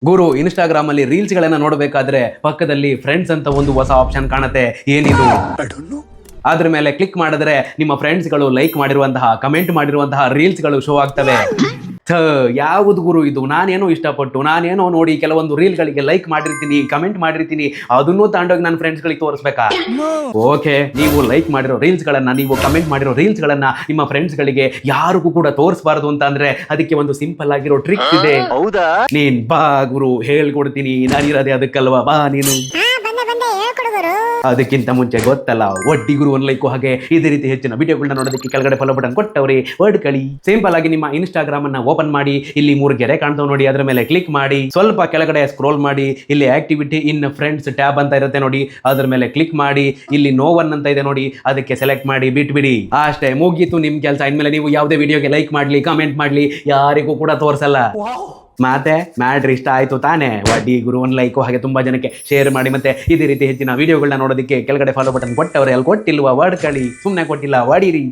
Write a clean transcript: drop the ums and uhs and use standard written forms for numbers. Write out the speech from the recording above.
ಗುರು Instagram ಅಲ್ಲಿ reels ಗಳನ್ನ ನೋಡಬೇಕಾದ್ರೆ ಪಕ್ಕದಲ್ಲಿ ಫ್ರೆಂಡ್ಸ್ ಅಂತ ಒಂದು ಹೊಸ ಆಪ್ಷನ್ ಕಾಣುತ್ತೆ. ಏನಿದು? ಅದ್ರ ಮೇಲೆ ಕ್ಲಿಕ್ ಮಾಡಿದ್ರೆ ನಿಮ್ಮ ಫ್ರೆಂಡ್ಸ್ ಗಳು ಲೈಕ್ ಮಾಡಿರುವಂತಹ ಕಮೆಂಟ್ ಮಾಡಿರುವಂತಹ ರೀಲ್ಸ್ ಗಳು ಶೋ ಆಗ್ತವೆ. ಯಾವುದು ಗುರು ಇದು? ನಾನೇನೋ ಇಷ್ಟಪಟ್ಟು ನಾನೇನೋ ನೋಡಿ ಕೆಲವೊಂದು ರೀಲ್ ಗಳಿಗೆ ಲೈಕ್ ಮಾಡಿರ್ತೀನಿ, ಕಮೆಂಟ್ ಮಾಡಿರ್ತೀನಿ, ಅದನ್ನು ತಗೊಂಡೋಗಿ ನನ್ನ ಫ್ರೆಂಡ್ಸ್ ಗಳಿಗೆ ತೋರಿಸ್ಬೇಕಾ? ಓಕೆ, ನೀವು ಲೈಕ್ ಮಾಡಿರೋ ರೀಲ್ಸ್ ಗಳನ್ನ, ನೀವು ಕಮೆಂಟ್ ಮಾಡಿರೋ ರೀಲ್ಸ್ ಗಳನ್ನ ನಿಮ್ಮ ಫ್ರೆಂಡ್ಸ್ ಗಳಿಗೆ ಯಾರಿಗೂ ಕೂಡ ತೋರಿಸಬಾರದು ಅಂತ ಅಂದ್ರೆ ಅದಕ್ಕೆ ಒಂದು ಸಿಂಪಲ್ ಆಗಿರೋ ಟ್ರಿಕ್ ಇದೆ. ಹೌದಾ? ನೀನ್ ಬಾ ಗುರು, ಹೇಳ್ಕೊಡ್ತೀನಿ. ನಾನಿರೋದೇ ಅದಕ್ಕಲ್ವಾ, ಬಾ ನೀನು. ಅದಕ್ಕಿಂತ ಮುಂಚೆ ಗೊತ್ತಲ್ಲ, ಒಡ್ಡಿ ಗುರು ಒಂದು ಲೈಕ್. ಹಾಗೆ ಇದೇ ರೀತಿ ಹೆಚ್ಚಿನ ವಿಡಿಯೋಗಳನ್ನ ನೋಡೋದಕ್ಕೆ ಕೆಳಗಡೆ ಫಾಲೋ ಬಟನ್ ಕೊಟ್ಟವ್ರಿ ವರ್ಡ್ ಕಳಿ. ಸಿಂಪಲ್ ಆಗಿ ನಿಮ್ಮ ಇನ್ಸ್ಟಾಗ್ರಾಮ್ ಅನ್ನ ಓಪನ್ ಮಾಡಿ, ಇಲ್ಲಿ 3 ಗೆರೆ ಕಾಣ್ತಾವ್ ನೋಡಿ, ಅದ್ರ ಮೇಲೆ ಕ್ಲಿಕ್ ಮಾಡಿ. ಸ್ವಲ್ಪ ಕೆಳಗಡೆ ಸ್ಕ್ರೋಲ್ ಮಾಡಿ, ಇಲ್ಲಿ ಆಕ್ಟಿವಿಟಿ ಇನ್ ಫ್ರೆಂಡ್ಸ್ ಟ್ಯಾಬ್ ಅಂತ ಇರುತ್ತೆ ನೋಡಿ, ಅದ್ರ ಮೇಲೆ ಕ್ಲಿಕ್ ಮಾಡಿ. ಇಲ್ಲಿ ನೋ ಒನ್ ಅಂತ ಇದೆ ನೋಡಿ, ಅದಕ್ಕೆ ಸೆಲೆಕ್ಟ್ ಮಾಡಿ ಬಿಟ್ಬಿಡಿ. ಅಷ್ಟೇ, ಮುಗೀತು ನಿಮ್ ಕೆಲಸ. ಇನ್ಮೇಲೆ ನೀವು ಯಾವುದೇ ವಿಡಿಯೋಗೆ ಲೈಕ್ ಮಾಡ್ಲಿ, ಕಮೆಂಟ್ ಮಾಡ್ಲಿ, ಯಾರಿಗೂ ಕೂಡ ತೋರಿಸಲ್ಲ. ಮತ್ತೆ ಮ್ಯಾಟ್ರ್ ಇಷ್ಟ ಆಯ್ತು ತಾನೇ? ವಡ್ಡಿ ಗುರು ಒಂದು ಲೈಕ್, ಹಾಗೆ ತುಂಬಾ ಜನಕ್ಕೆ ಶೇರ್ ಮಾಡಿ. ಮತ್ತೆ ಇದೇ ರೀತಿ ಹೆಚ್ಚಿನ ವಿಡಿಯೋಗಳನ್ನ ನೋಡೋದಕ್ಕೆ ಕೆಳಗಡೆ ಫಾಲೋ ಬಟನ್ ಕೊಟ್ಟವ್ರೆ, ಅಲ್ಲಿ ಕೊಟ್ಟಿಲ್ವಾ ವರ್ಡ್ ಕಳಿ? ಸುಮ್ಮನೆ ಕೊಟ್ಟಿಲ್ಲ, ವಾಡಿರಿ.